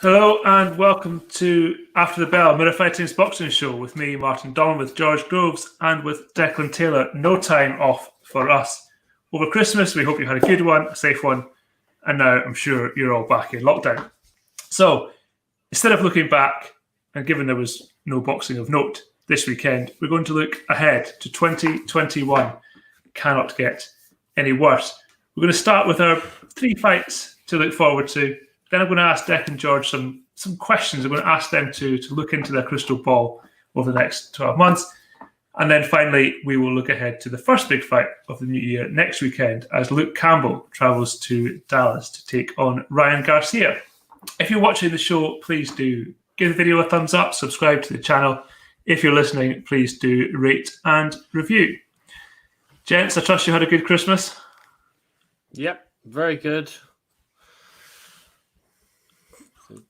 Hello and welcome to After the Bell, Mirror Fighting's boxing show with me, Martin Domin, with George Groves and with Declan Taylor. No time off for us over Christmas. We hope you had a good one, a safe one, and now I'm sure you're all back in lockdown. So instead of looking back, and given there was no boxing of note this weekend, we're going to look ahead to 2021. Cannot get any worse. We're going to start with our 3 fights to look forward to. Then I'm going to ask Deck and George some questions. I'm going to ask them to look into their crystal ball over the next 12 months. And then finally, we will look ahead to the first big fight of the new year next weekend as Luke Campbell travels to Dallas to take on Ryan Garcia. If you're watching the show, please do give the video a thumbs up, subscribe to the channel. If you're listening, please do rate and review. Gents, I trust you had a good Christmas. Yep, very good.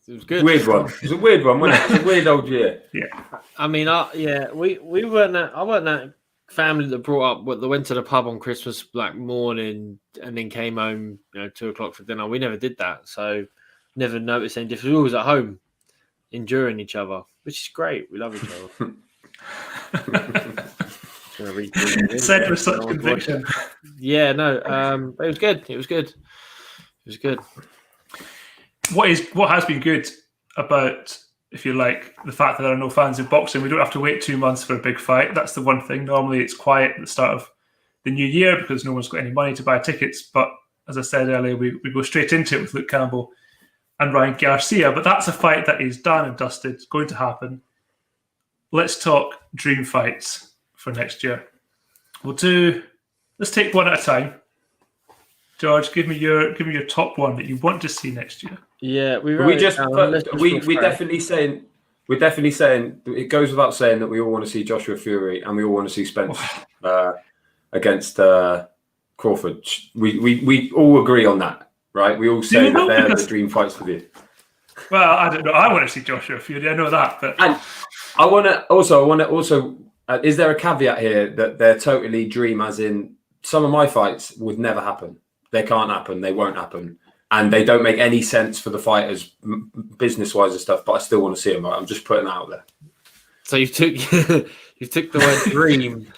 It was good. Weird one. It was a weird one, wasn't it? It was a weird old year. Yeah. I mean, we weren't that. I wasn't that family that brought up. That went to the pub on Christmas morning and then came home, 2:00 for dinner. We never did that, so never noticed any difference. We were always at home, enduring each other, which is great. We love each other. Said with such conviction. Yeah, no. But it was good. It was good. It was good. What has been good about, if you like, the fact that there are no fans in boxing, we don't have to wait 2 months for a big fight. That's the one thing. Normally it's quiet at the start of the new year because no one's got any money to buy tickets. But as I said earlier, we go straight into it with Luke Campbell and Ryan Garcia. But that's a fight that is done and dusted. It's going to happen. Let's talk dream fights for next year. Let's take one at a time. George, give me your top one that you want to see next year. Yeah, we're definitely saying it goes without saying that we all want to see Joshua Fury and we all want to see Spence against Crawford. We all agree on that, right? We all say that they're the dream fights for you. Well, I don't know. I want to see Joshua Fury. I know that, but and I want to also. Is there a caveat here that they're totally dream, as in some of my fights would never happen? They can't happen. They won't happen. And they don't make any sense for the fighters business-wise and stuff, but I still want to see them. Right? I'm just putting that out there. So you took the word dream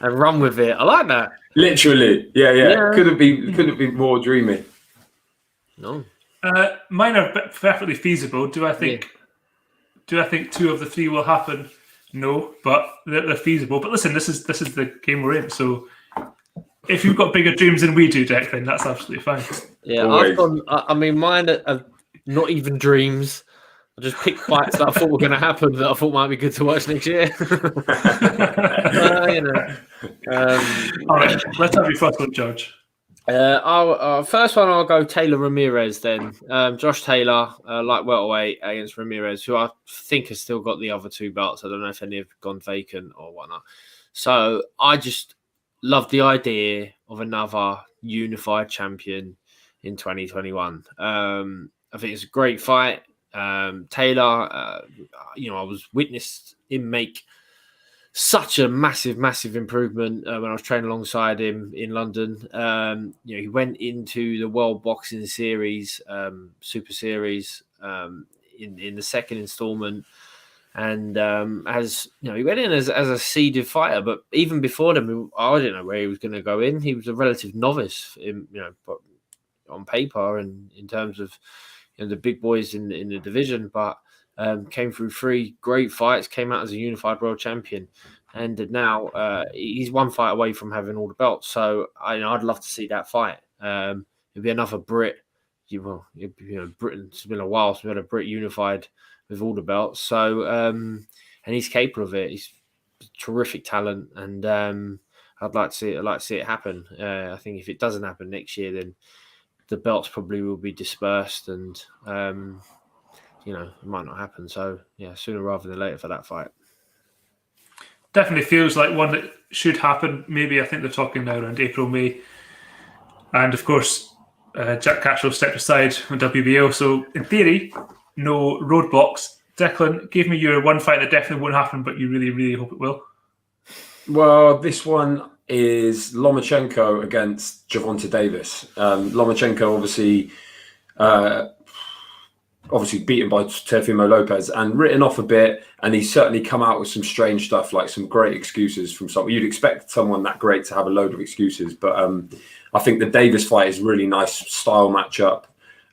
and run with it. I like that. Literally. Yeah. Couldn't be more dreamy. No. Mine are perfectly feasible. Do I think 2 of the 3 will happen? No, but they're feasible. But listen, this is the game we're in. So if you've got bigger dreams than we do, Declan, that's absolutely fine. Yeah, mine are not even dreams. I just picked fights that I thought were going to happen that I thought might be good to watch next year. All right, let's have your first one, George. First one, I'll go Taylor Ramirez then. Josh Taylor, light welterweight against Ramirez, who I think has still got the other 2 belts. I don't know if any have gone vacant or whatnot. So I just love the idea of another unified champion in 2021. I think it's a great fight. Taylor, I was witnessed him make such a massive improvement when I was training alongside him in London. He went into the World Boxing Series, Super Series, in the second installment. And he went in as a seeded fighter, but even before them, I didn't know where he was going to go in. He was a relative novice, but on paper and in terms of the big boys in the division. But came through 3 great fights, came out as a unified world champion, and now he's 1 fight away from having all the belts. So I'd love to see that fight. It'd be another Brit. Britain's been a while since we had a Brit unified with all the belts. So, and he's capable of it. He's terrific talent, and I'd like to see it happen. I think if it doesn't happen next year, then the belts probably will be dispersed, and it might not happen. So, sooner rather than later for that fight. Definitely feels like one that should happen. Maybe I think they're talking now around April, May, and of course, Jack Catchell stepped aside on WBO. So, in theory, no roadblocks. Declan, give me your one fight that definitely won't happen, but you really, really hope it will. Well, this one is Lomachenko against Javonte Davis. Lomachenko, obviously, obviously beaten by Teofimo Lopez and written off a bit. And he's certainly come out with some strange stuff, like some great excuses from someone. You'd expect someone that great to have a load of excuses. But I think the Davis fight is a really nice style matchup.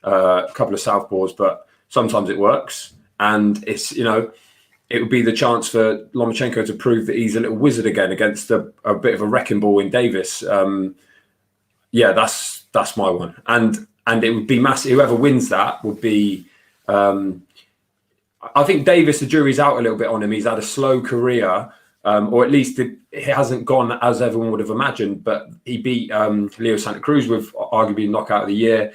A couple of southpaws, but sometimes it works. And it's, it would be the chance for Lomachenko to prove that he's a little wizard again against a bit of a wrecking ball in Davis. That's my one. And it would be massive. Whoever wins that would be... I think Davis, the jury's out a little bit on him. He's had a slow career, or at least it hasn't gone as everyone would have imagined. But he beat Leo Santa Cruz with arguably knockout of the year.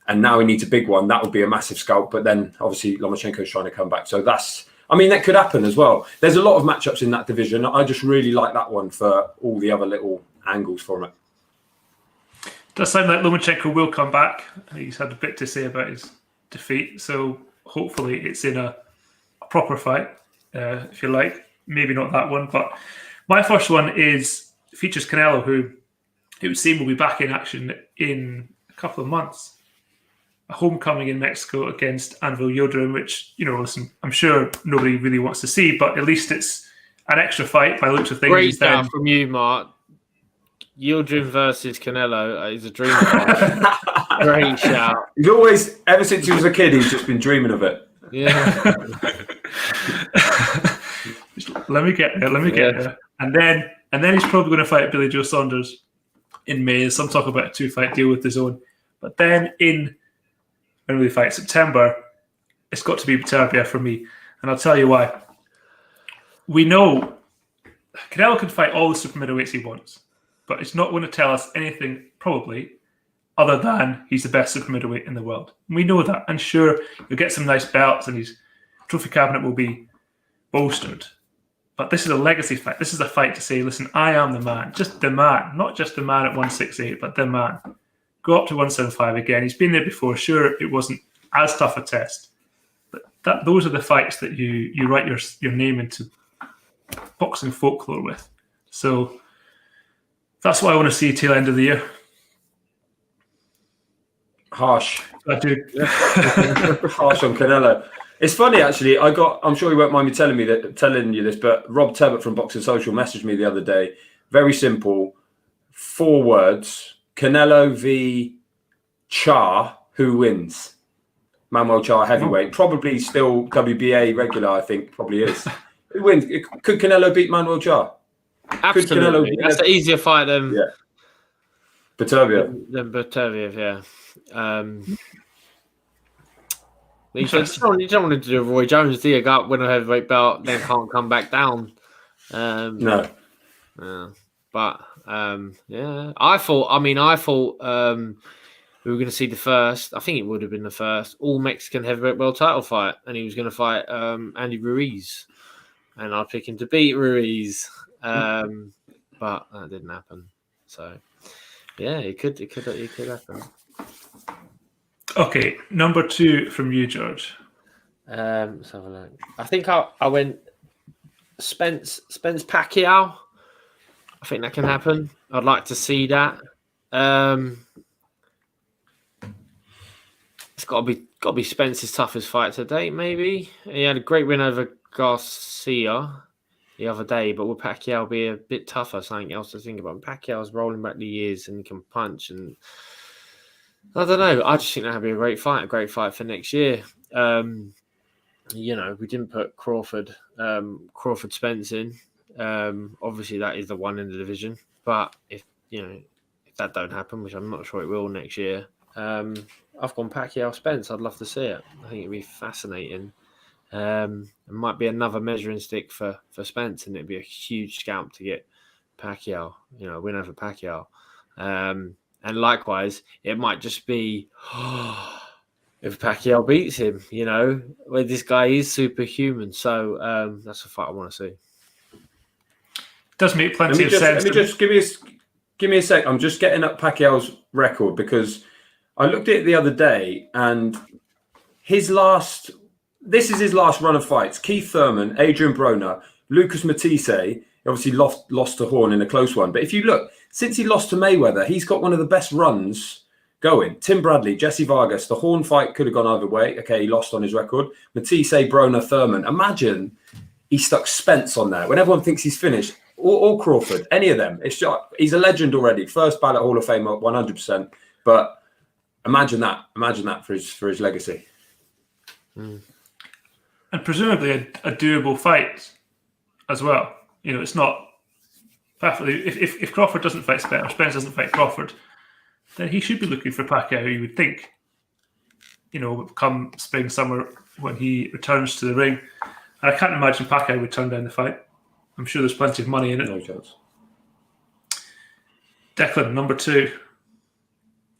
And now he needs a big one. That would be a massive scalp. But then obviously Lomachenko's trying to come back. So that could happen as well. There's a lot of matchups in that division. I just really like that one for all the other little angles from it. Does sound like Lomachenko will come back. He's had a bit to say about his defeat. So hopefully it's in a proper fight, if you like. Maybe not that one. But my first one features Canelo, who it would seem will be back in action in a couple of months. A homecoming in Mexico against Anvil Yildirim, which, listen, I'm sure nobody really wants to see, but at least it's an extra fight by the looks of things. Great shout from you, Mark. Yildirim versus Canelo is a dream. Great shout. He's always, ever since he was a kid, he's just been dreaming of it. Yeah. Let me get there. And then he's probably going to fight Billy Joe Saunders in May. There's some talk about a 2-fight deal with his own. But then when we fight September, it's got to be Beterbiev for me. And I'll tell you why. We know Canelo can fight all the super middleweights he wants, but it's not going to tell us anything, probably, other than he's the best super middleweight in the world. We know that. And sure, he'll get some nice belts and his trophy cabinet will be bolstered. But this is a legacy fight. This is a fight to say, listen, I am the man. Just the man. Not just the man at 168, but the man. Go up to 175 again. He's been there before. Sure, it wasn't as tough a test. But those are the fights that you write your name into boxing folklore with. So that's what I want to see till the end of the year. Harsh. I do. Harsh on Canelo. It's funny, actually. I'm sure you won't mind me telling you this, but Rob Tebbett from Boxing Social messaged me the other day. Very simple. 4 words. Canelo v. Char, who wins? Manuel Char heavyweight. Probably still WBA regular, I think. Probably is. Who wins? Could Canelo beat Manuel Char? Absolutely. That's an easier fight than Beterbiev. Yeah. You don't want to do a Roy Jones, do you? Go up, win a heavyweight belt, then can't come back down. No. But I thought we were going to see the first. I think it would have been the first all Mexican heavyweight world title fight, and he was going to fight Andy Ruiz, and I'd pick him to beat Ruiz, but that didn't happen. So it could happen. Okay, number 2 from you, George. Let's have a look. I think I went Spence Pacquiao. I think that can happen. I'd like to see that. It's got to be Spence's toughest fight to date. Maybe he had a great win over Garcia the other day, but will Pacquiao be a bit tougher? Something else to think about. Pacquiao's rolling back the years and he can punch, and I don't know. I just think that'd be a great fight for next year. We didn't put Crawford Spence in. Obviously that is the one in the division, but if that don't happen, which I'm not sure it will next year, I've gone Pacquiao Spence. I'd love to see it. I think it'd be fascinating. It might be another measuring stick for Spence, and it'd be a huge scalp to get Pacquiao, win over Pacquiao. And likewise, it might just be if Pacquiao beats him, where this guy is superhuman. So that's a fight I want to see. Does make plenty of sense. Let me just give me a sec. I'm just getting up Pacquiao's record because I looked at it the other day, and this is his last run of fights. Keith Thurman, Adrian Broner, Lucas Matisse. He obviously lost to Horn in a close one. But if you look, since he lost to Mayweather, he's got one of the best runs going. Tim Bradley, Jesse Vargas. The Horn fight could have gone either way. Okay, he lost on his record. Matisse, Broner, Thurman. Imagine he stuck Spence on there when everyone thinks he's finished. Or Crawford, any of them. It's just, he's a legend already. First ballot Hall of Famer, 100%. But imagine that. Imagine that for his legacy. And presumably a doable fight as well. You know, it's not perfectly. If Crawford doesn't fight Spence or Spence doesn't fight Crawford, then he should be looking for Pacquiao, you would think. You know, come spring, summer, when he returns to the ring. And I can't imagine Pacquiao would turn down the fight. I'm sure there's plenty of money in it. No chance. Declan, number 2.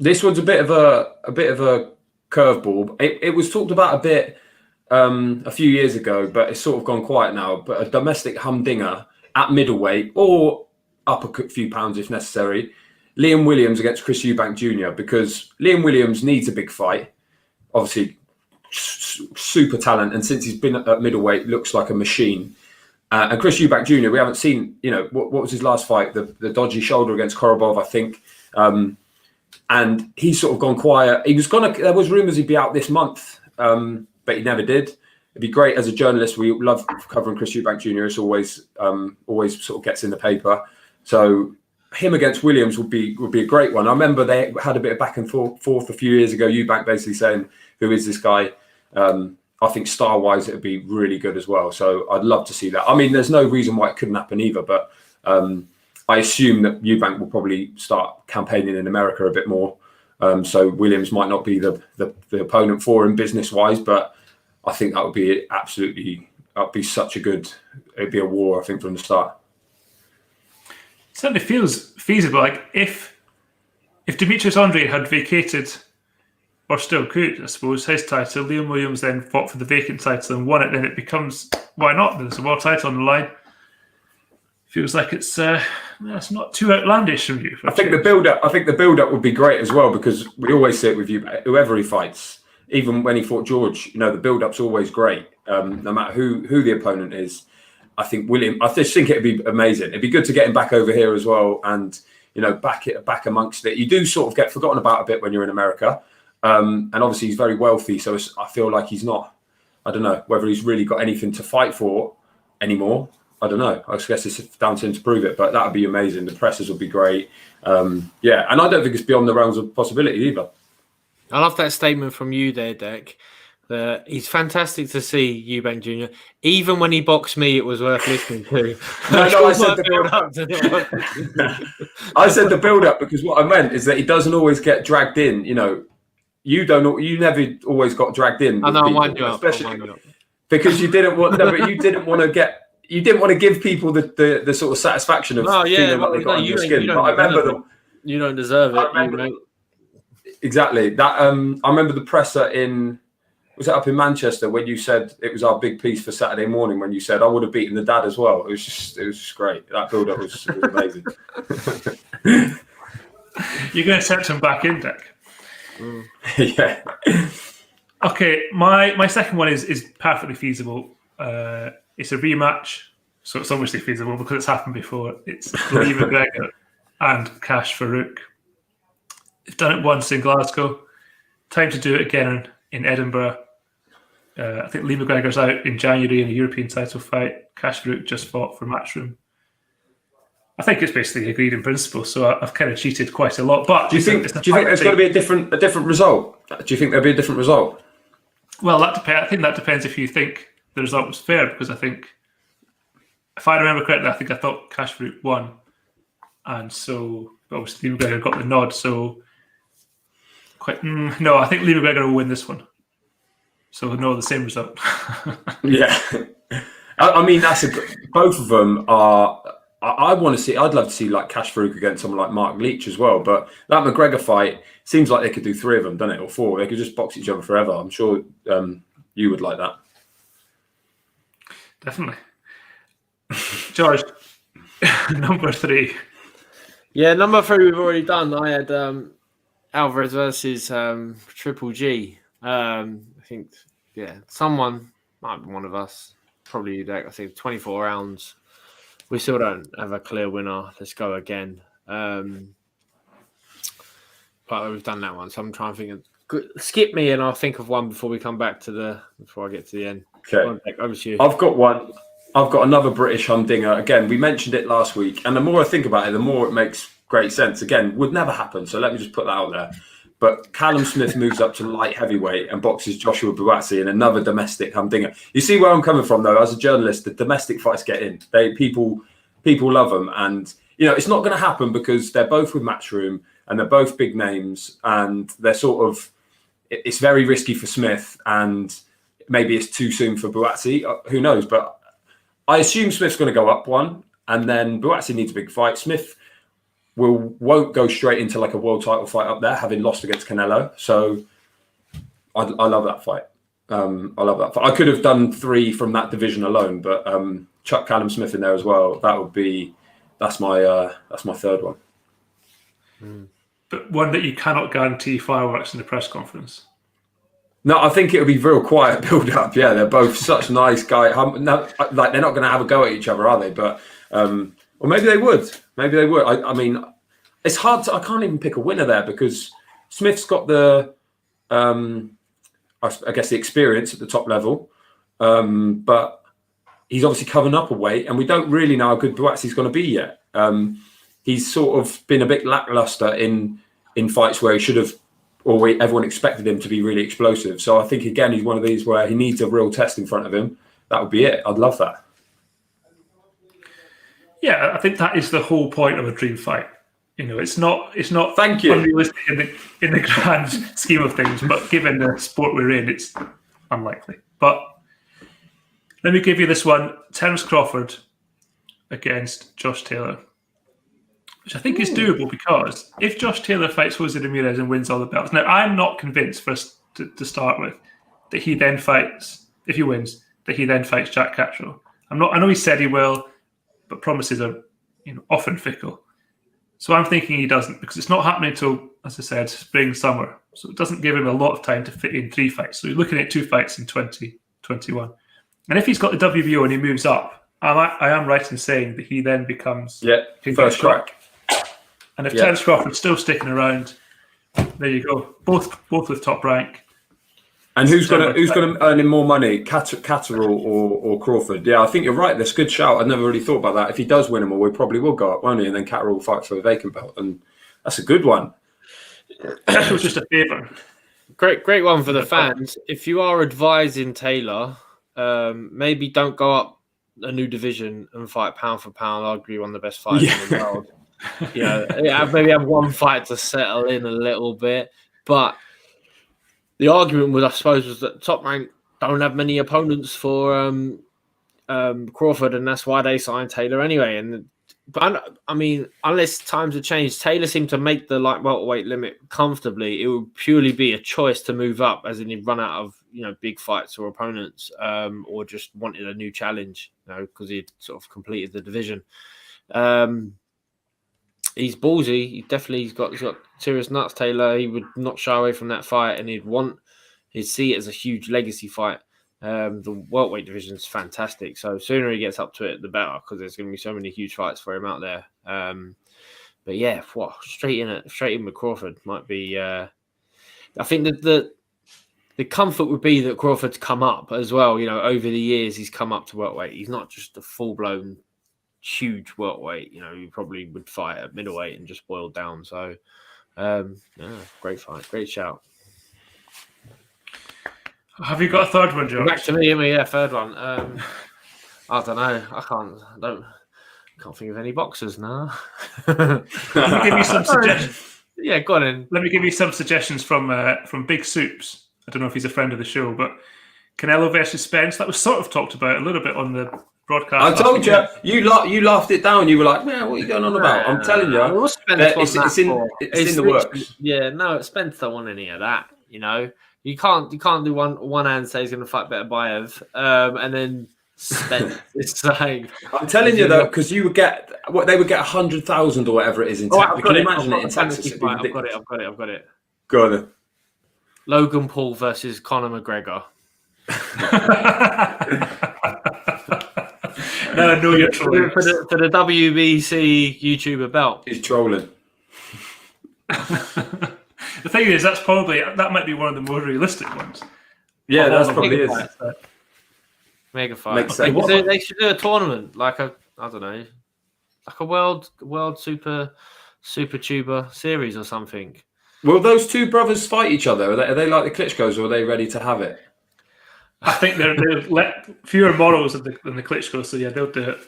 This one's a bit of a curveball. It was talked about a bit a few years ago, but it's sort of gone quiet now. But a domestic humdinger at middleweight or up a few pounds if necessary. Liam Williams against Chris Eubank Jr. because Liam Williams needs a big fight. Obviously, super talent, and since he's been at middleweight, looks like a machine. And Chris Eubank Jr., we haven't seen, you know, what was his last fight? The dodgy shoulder against Korobov, I think. And he's sort of gone quiet. There was rumours he'd be out this month, but he never did. It'd be great as a journalist. We love covering Chris Eubank Jr. It's always sort of gets in the paper. So him against Williams would be a great one. I remember they had a bit of back and forth a few years ago. Eubank basically saying, "Who is this guy?" I think style-wise, it would be really good as well. So I'd love to see that. I mean, there's no reason why it couldn't happen either, but I assume that Eubank will probably start campaigning in America a bit more. So Williams might not be the opponent for him business-wise, but I think that would be it'd be a war, I think, from the start. It certainly feels feasible. Like if Demetrius Andre had vacated, or still could, I suppose, his title, Liam Williams then fought for the vacant title and won it, then it becomes, why not? There's a world title on the line. Feels like it's not too outlandish from you. I think the build-up would be great as well, because we always say it with you, whoever he fights, even when he fought George, you know, the build-up's always great, no matter who the opponent is. I just think it'd be amazing. It'd be good to get him back over here as well, and you know, back amongst it. You do sort of get forgotten about a bit when you're in America. And obviously he's very wealthy, so I feel like he's not, I don't know, whether he's really got anything to fight for anymore. I don't know. I guess it's down to him to prove it, but that would be amazing. The presses would be great. And I don't think it's beyond the realms of possibility either. I love that statement from you there, Dec. He's fantastic to see Eubank Jr. Even when he boxed me, it was worth listening to. I said the build-up. I said the build-up because what I meant is that he doesn't always get dragged in, you know. You never always got dragged in. I know, people, I wind you up. Because you didn't want. No, but you didn't want to give people the sort of satisfaction of feeling like they got under your skin. But I remember you don't deserve it. Exactly that. I remember the presser was it up in Manchester when you said it was our big piece for Saturday morning when you said I would have beaten the dad as well. It was just great. That build up was amazing. You're going to set him back in, Dec. Yeah. Okay, my second one is perfectly feasible. It's a rematch, so it's obviously feasible because it's happened before. It's Lee McGregor and Cash Farouk. They've done it once in Glasgow. Time to do it again in Edinburgh. I think Lee McGregor's out in January in a European title fight. Cash Farouk just fought for Matchroom. I think it's basically agreed in principle, so I've kind of cheated quite a lot. But do you think there's going to be a different result? Do you think there'll be a different result? Well, that depends. I think that depends if you think the result was fair, because I think, if I remember correctly, I thought Cash Farouk won, and so obviously Lee McGregor got the nod. So no, I think Lee McGregor will win this one. So no, the same result. Yeah, I mean both of them are. I'd love to see like Cash Farouk against someone like Mark Leach as well. But that McGregor fight seems like they could do 3 of them, doesn't it, or 4? They could just box each other forever. I'm sure you would like that. Definitely. George, number 3. Yeah, number 3 we've already done. I had Alvarez versus Triple G. I think, someone, might be one of us, probably you, Dec. I think 24 rounds. We still don't have a clear winner. Let's go again. But but we've done that one. So I'm trying to think of skip me and I'll think of one before we come back before I get to the end. Okay. Over to you. I've got one. I've got another British humdinger. Again, we mentioned it last week, and the more I think about it, the more it makes great sense. Again, would never happen. So let me just put that out there. But Callum Smith moves up to light heavyweight and boxes Joshua Buatsi in another domestic humdinger. You see where I'm coming from, though. As a journalist, the domestic fights get in. People love them, and it's not going to happen because they're both with Matchroom and they're both big names, and they're sort of. It's very risky for Smith, and maybe it's too soon for Buatsi. Who knows? But I assume Smith's going to go up one, and then Buatsi needs a big fight. Smith won't go straight into like a world title fight up there, having lost against Canelo. So I love that fight. I love that fight. I could have done 3 from that division alone, but chuck Callum Smith in there as well. That's my third one. But one that you cannot guarantee fireworks in the press conference. No, I think it'll be real quiet build up. Yeah, they're both such nice guys. No, like they're not going to have a go at each other, are they? But or maybe they would. Maybe they would. I mean, it's hard I can't even pick a winner there because Smith's got the, I guess the experience at the top level, but he's obviously covering up a weight, and we don't really know how good Buatsi's going to be yet. He's sort of been a bit lackluster in fights where he should have, or everyone expected him to be really explosive. So I think again he's one of these where he needs a real test in front of him. That would be it. I'd love that. Yeah, I think that is the whole point of a dream fight. It's not Thank you. unrealistic in the grand scheme of things, but given the sport we're in, it's unlikely. But let me give you this one: Terence Crawford against Josh Taylor, which I think is doable because if Josh Taylor fights Jose Ramirez and wins all the belts, now I'm not convinced for us to start with that he then fights, if he wins, that he then fights Jack Catterall. I know he said he will, but promises are often fickle. So I'm thinking he doesn't because it's not happening until, as I said, spring, summer. So it doesn't give him a lot of time to fit in 3 fights. So you're looking at 2 fights in 2021. And if he's got the WBO and he moves up, I am right in saying that he then becomes first crack. And if Terence Crawford's still sticking around, there you go. Both with top rank. And who's going to earn him more money, Catterall or Crawford? Yeah, I think you're right. That's a good shout. I never really thought about that. If he does win them all, we probably will go up, won't he? And then Catterall will fight for a vacant belt, and that's a good one. That was just a favour. Great one for the fans. If you are advising Taylor, maybe don't go up a new division and fight pound for pound, arguably one of the best fighters in the world. Maybe have one fight to settle in a little bit, but the argument was, I suppose, was that top rank don't have many opponents for Crawford, and that's why they signed Taylor anyway. But I mean, unless times have changed, Taylor seemed to make the light welterweight limit comfortably. It would purely be a choice to move up, as in he'd run out of big fights or opponents, or just wanted a new challenge, because he'd sort of completed the division. He's ballsy. He's got serious nuts, Taylor. He would not shy away from that fight, and he'd see it as a huge legacy fight. The welterweight division is fantastic. So sooner he gets up to it, the better, because there's going to be so many huge fights for him out there. But yeah, straight in with Crawford might be. I think that the comfort would be that Crawford's come up as well. Over the years he's come up to welterweight. He's not just a full blown huge welterweight. He probably would fight at middleweight and just boil down. So, great fight, great shout. Have you got a third one, George? Back to me, yeah, third one. I don't know. I can't think of any boxers now. Let me give you some suggestions. Yeah, go on in. Let me give you some suggestions from Big Soups. I don't know if he's a friend of the show, but Canelo versus Spence. That was sort of talked about a little bit on the broadcast. I told you, you laughed it down. You were like, "Man, what are you going on about?" I'm telling you, it's in the works. Yeah, no, Spence don't want any of that. You can't do one hand say he's going to fight better Bayev, and then Spence is saying. I'm telling you though, because they would get 100,000 or whatever it is in Texas. Can you imagine it in Texas? I've got it. Go on then. Logan Paul versus Conor McGregor. No, I know you're trolling. For the WBC YouTuber belt. He's trolling. The thing is, that might be one of the more realistic ones. Yeah, Of all that's the probably big is. fights that- Mega fight. Makes sense. They should do a tournament, like I don't know, like a world super tuber series or something. Will those two brothers fight each other? Are they like the Klitschko's, or are they ready to have it? I think they're let fewer models than the Klitschko, so yeah, they'll do it.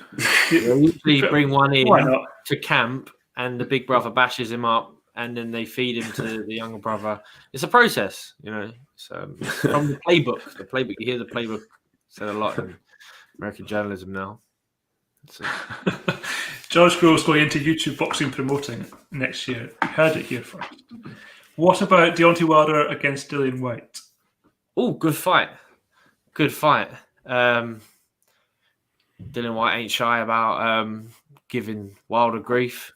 They'll usually bring one in Why not? to camp, and the big brother bashes him up, and then they feed him to the younger brother. It's a process, you know. So from the playbook. The playbook. You hear the playbook said a lot in American journalism now. So, George Groves going into YouTube boxing promoting next year. You heard it here first. What about Deontay Wilder against Dillian White? oh, good fight. Good fight. Dylan White ain't shy about giving Wilder grief.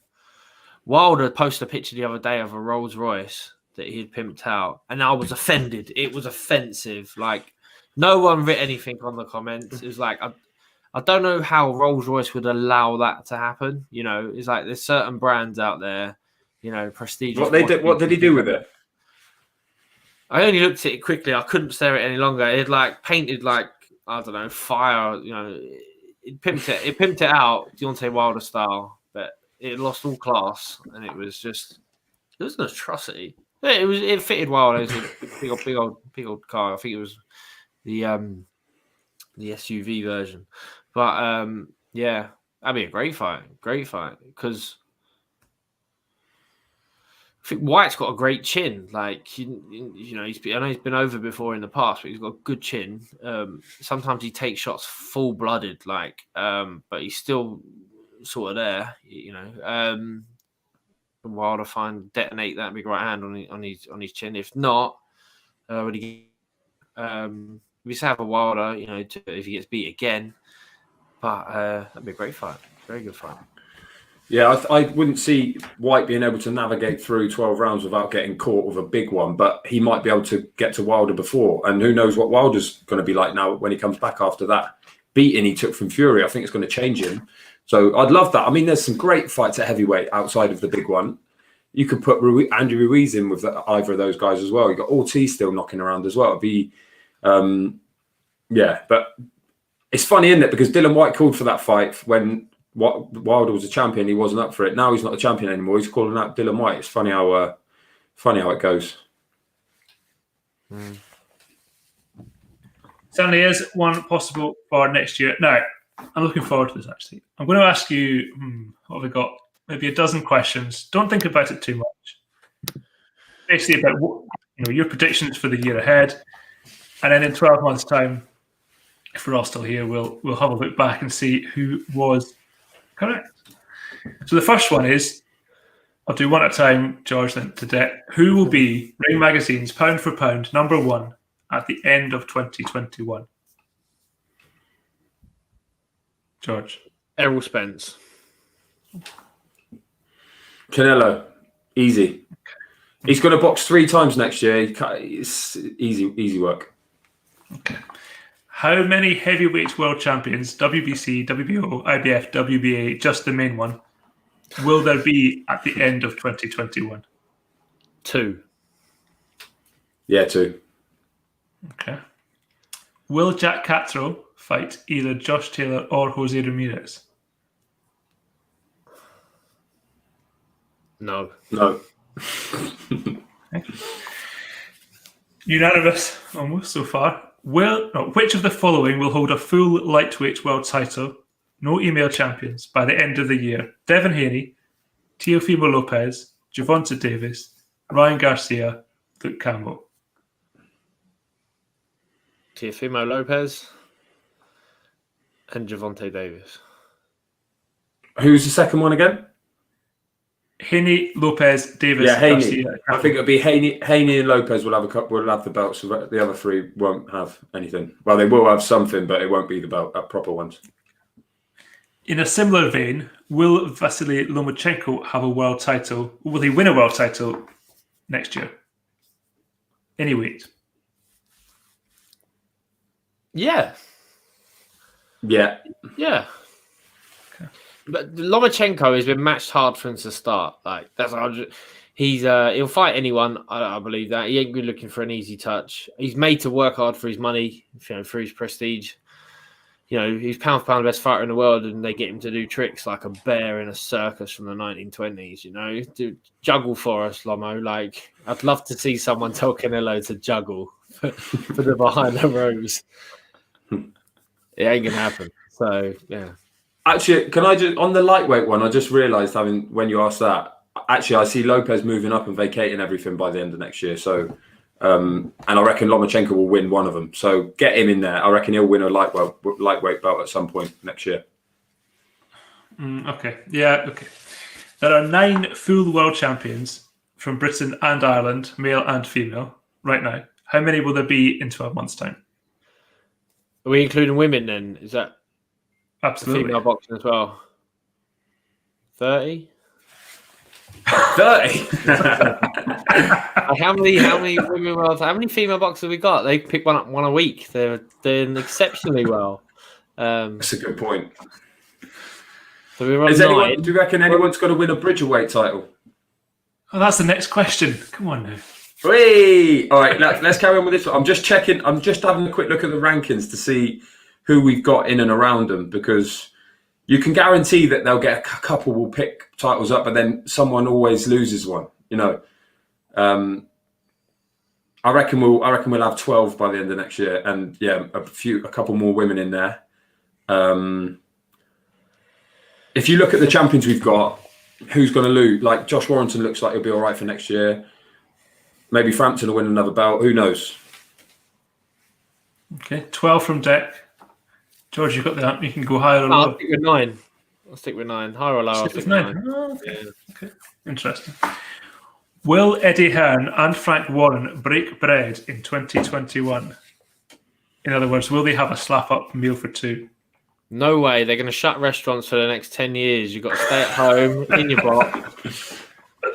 Wilder posted a picture the other day of a Rolls Royce that he'd pimped out, and I was offended. It was offensive. Like, no one writ anything on the comments. It was like, I don't know how Rolls Royce would allow that to happen. You know, it's like there's certain brands out there, you know, prestigious. What did he do with it? I only looked at it quickly. I couldn't stare at it any longer. It like painted like, I don't know, fire. You know, it pimped it out Deontay Wilder style, but it lost all class, and it was an atrocity. It fitted Wilder. It was a big old car. I think it was the SUV version, but yeah, that'd be a great fight because I think White's got a great chin. Like, you know, I know he's been over before in the past, but he's got a good chin. Sometimes he takes shots full-blooded, like, but he's still sort of there. You know, Wilder detonate that big right hand on his chin. If not, would he? We just have a Wilder, you know, if he gets beat again. But that'd be a great fight. Very good fight. Yeah, I wouldn't see White being able to navigate through 12 rounds without getting caught with a big one, but he might be able to get to Wilder before. And who knows what Wilder's going to be like now when he comes back after that beating he took from Fury. I think it's going to change him. So I'd love that. I mean, there's some great fights at heavyweight outside of the big one. You could put Andy Ruiz in with either of those guys as well. You got Ortiz still knocking around as well. It'd be, yeah, but it's funny, isn't it? Because Dylan White called for that fight when Wilder was a champion. He wasn't up for it. Now he's not a champion anymore. He's calling out Dylan White. It's funny how it goes. Certainly is one possible for next year. Now, I'm looking forward to this, actually. I'm going to ask you, what have we got? Maybe a dozen questions. Don't think about it too much. Basically about your predictions for the year ahead. And then in 12 months' time, if we're all still here, we'll have a look back and see who was correct. So the first one is, I'll do one at a time, George, then to Deck. Who will be Ring Magazine's pound for pound #1 at the end of 2021? George. Errol Spence. Canelo, easy. He's going to box 3 times next year. It's easy work. Okay. How many heavyweight world champions, WBC, WBO, IBF, WBA, just the main one, will there be at the end of 2021? 2. Yeah, 2. Okay. Will Jack Catterall fight either Josh Taylor or Jose Ramirez? No. Unanimous almost so far. Which of the following will hold a full lightweight world title, no email champions, by the end of the year? Devin Haney, Teofimo Lopez, Javonte Davis, Ryan Garcia, Luke Campbell. Teofimo Lopez and Javonte Davis. Who's the second one again? Haney, Lopez, Davis, Yeah, Haney. Garcia. I think it'll be Haney and Lopez will have a couple. Will have the belts. So the other 3 won't have anything. Well, they will have something, but it won't be the belt, proper ones. In a similar vein, will Vasily Lomachenko have a world title? Will he win a world title next year? Any weight? Yeah. Yeah. Yeah. Okay. But Lomachenko has been matched hard for him to start. Like he'll fight anyone. I believe that he ain't good looking for an easy touch. He's made to work hard for his money, for his prestige. He's pound for pound the best fighter in the world, and they get him to do tricks like a bear in a circus from the 1920s. Do juggle for us, Lomo. Like, I'd love to see someone tell Canelo to juggle for the behind the ropes. It ain't gonna happen. So yeah. Actually, can I just on the lightweight one? I just realised, when you asked that, actually, I see Lopez moving up and vacating everything by the end of next year. So. And I reckon Lomachenko will win one of them. So get him in there. I reckon he'll win a lightweight belt at some point next year. Okay. Yeah, okay. There are 9 full world champions from Britain and Ireland, male and female, right now. How many will there be in 12 months' time? Are we including women then? Is that absolutely female boxing as well? 30? 30. How many women world? How many female boxers have we got? They pick one a week. They're doing exceptionally well. That's a good point. So we're on do you reckon anyone's got to win a Bridgerweight title? Oh, that's the next question. Come on now. Whee! All right, let's carry on with this one. I'm just checking. I'm just having a quick look at the rankings to see who we've got in and around them, because you can guarantee that they'll get a couple will pick titles up, but then someone always loses one. I reckon we'll have 12 by the end of next year, and yeah, a couple more women in there. If you look at the champions we've got, who's going to lose? Like Josh Warrington looks like he'll be all right for next year. Maybe Frampton will win another belt. Who knows? Okay, 12 from Deck. George, you've got that. You can go higher or lower. I'll stick with 9. Higher or lower? Stick with 9. Oh, okay. Yeah. Okay, interesting. Will Eddie Hearn and Frank Warren break bread in 2021? In other words, will they have a slap-up meal for 2? No way. They're going to shut restaurants for the next 10 years. You've got to stay at home in your box.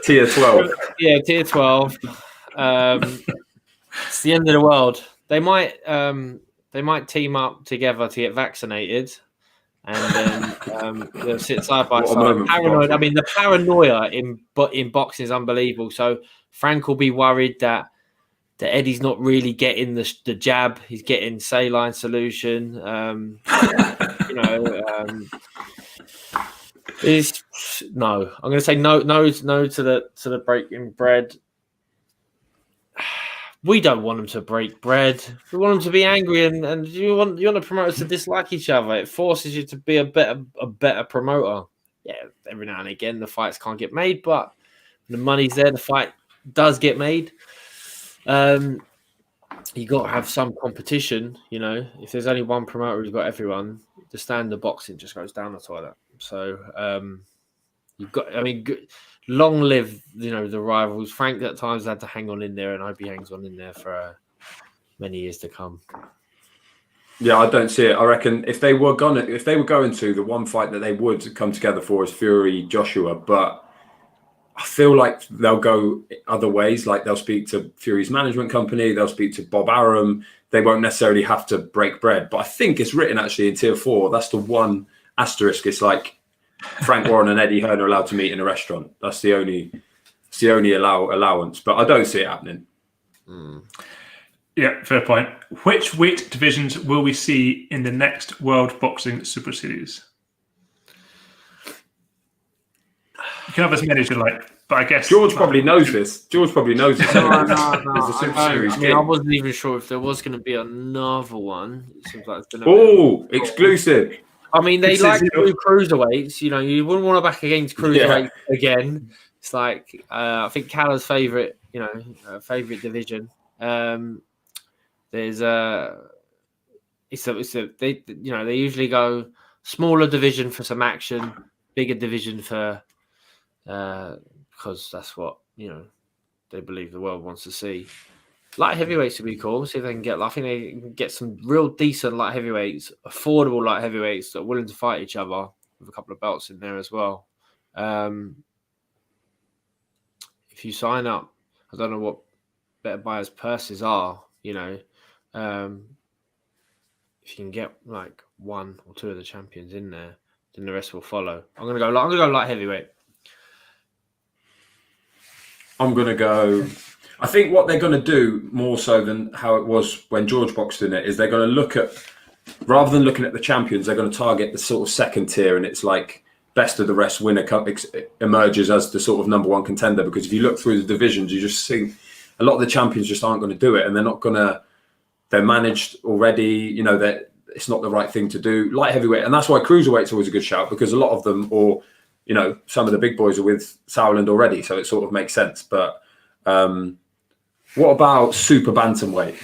Tier 12. Yeah, Tier 12. It's the end of the world. They might team up together to get vaccinated, and then they'll sit side by side. Paranoid. I mean, the paranoia in boxing is unbelievable. So Frank will be worried that Eddie's not really getting the jab; he's getting saline solution. I'm going to say no to the breaking bread. We don't want them to break bread. We want them to be angry, and you want the promoters to dislike each other. It forces you to be a better promoter. Yeah, every now and again the fights can't get made, but when the money's there, the fight does get made. You got to have some competition. If there's only one promoter who's got everyone, the standard of boxing just goes down the toilet. So you've got. I mean. Long live, the rivals. Frank at times had to hang on in there, and I hope he hangs on in there for many years to come. Yeah, I don't see it. I reckon if they were going to, the one fight that they would come together for is Fury Joshua, but I feel like they'll go other ways. Like they'll speak to Fury's management company, they'll speak to Bob Arum. They won't necessarily have to break bread, but I think it's written actually in Tier 4. That's the one asterisk. It's like Frank Warren and Eddie Hearn are allowed to meet in a restaurant. That's the only allowance. But I don't see it happening. Yeah, fair point. Which weight divisions will we see in the next World Boxing Super Series? You can have as many as you like, but I guess George probably knows this. No. There's a Super Series I wasn't even sure if there was going to be another one. It seems like it's been exclusive. I mean, they like to do cruiserweights. You wouldn't want to back against cruiserweight again. It's like I think Call's favorite division. There's they usually go smaller division for some action, bigger division for because that's what they believe the world wants to see. Light heavyweights would be cool. See if they can get. I think they can get some real decent light heavyweights, affordable light heavyweights that are willing to fight each other with a couple of belts in there as well. If you sign up, I don't know what better buyers' purses are. If you can get like 1 or 2 of the champions in there then the rest will follow. I'm gonna go light heavyweight. I'm going to go. I think what they're going to do more so than how it was when George boxed in it is they're going to look at, rather than looking at the champions, they're going to target the sort of second tier, and it's like best of the rest winner emerges as the sort of number one contender. Because if you look through the divisions, you just see a lot of the champions just aren't going to do it, and they're not going to. They're managed already. You know that it's not the right thing to do. Light heavyweight, and that's why cruiserweight's always a good shout, because a lot of them, or you know, some of the big boys are with Sauerland already, so it sort of makes sense. But what about super bantamweight?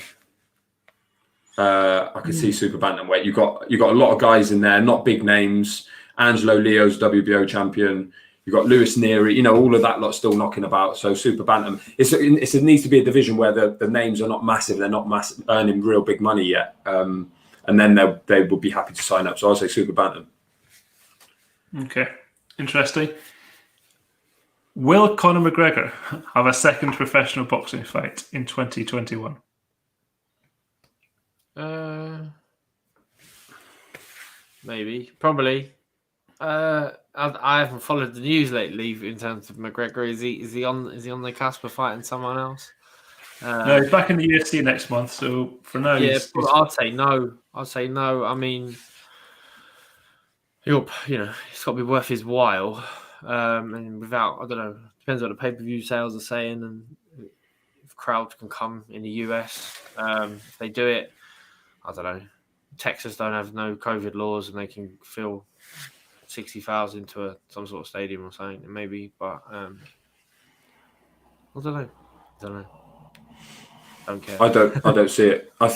I could see super bantamweight. You got a lot of guys in there, not big names. Angelo Leo's WBO champion. You've got Lewis Neary, you know, all of that lot still knocking about. So super bantam, it needs to be a division where the names are not massive. They're not earning real big money yet. And then they would be happy to sign up. So I'll say super bantam. Okay, interesting. Will Conor McGregor have a second professional boxing fight in 2021? Maybe, probably. I haven't followed the news lately in terms of McGregor. Is he on the cusp of fighting someone else? No, he's back in the UFC next month. So for now, he's I'd say no. I mean, it's got to be worth his while. And without, I don't know, depends what the pay-per-view sales are saying, and if crowds can come in the US. If they do it, I don't know. Texas don't have no COVID laws, and they can fill 60,000 to some sort of stadium or something, maybe. But I don't know. Don't care. I don't see it. I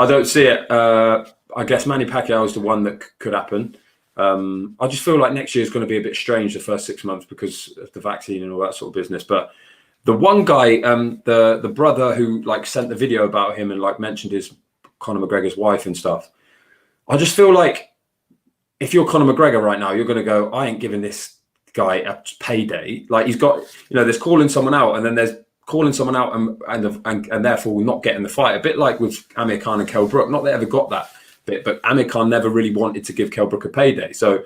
don't see it. I guess Manny Pacquiao is the one that could happen. I just feel like next year is going to be a bit strange the first 6 months because of the vaccine and all that sort of business. But the one guy, the brother who like sent the video about him and like mentioned his Conor McGregor's wife and stuff, I just feel like if you're Conor McGregor right now, you're going to go, I ain't giving this guy a payday. Like he's got, there's calling someone out, and then there's calling someone out and therefore not getting the fight. A bit like with Amir Khan and Kell Brook. Not that they ever got that bit, but Amir Khan never really wanted to give Kell Brook a payday. So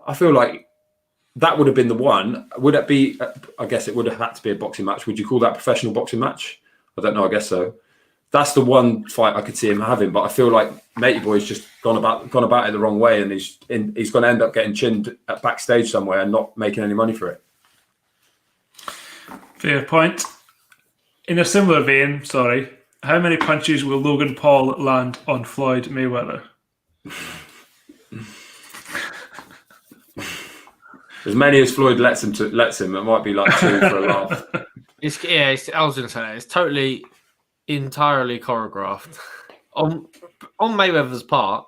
I feel like that would have been the one. Would it be? I guess it would have had to be a boxing match. Would you call that a professional boxing match? I don't know. I guess so. That's the one fight I could see him having, but I feel like Matey Boy's just gone about it the wrong way, and he's going to end up getting chinned at backstage somewhere and not making any money for it. Fair point. In a similar vein, how many punches will Logan Paul land on Floyd Mayweather? As many as Floyd lets him. It might be like 2 for a laugh. I was going to say that. It's totally, entirely choreographed on Mayweather's part.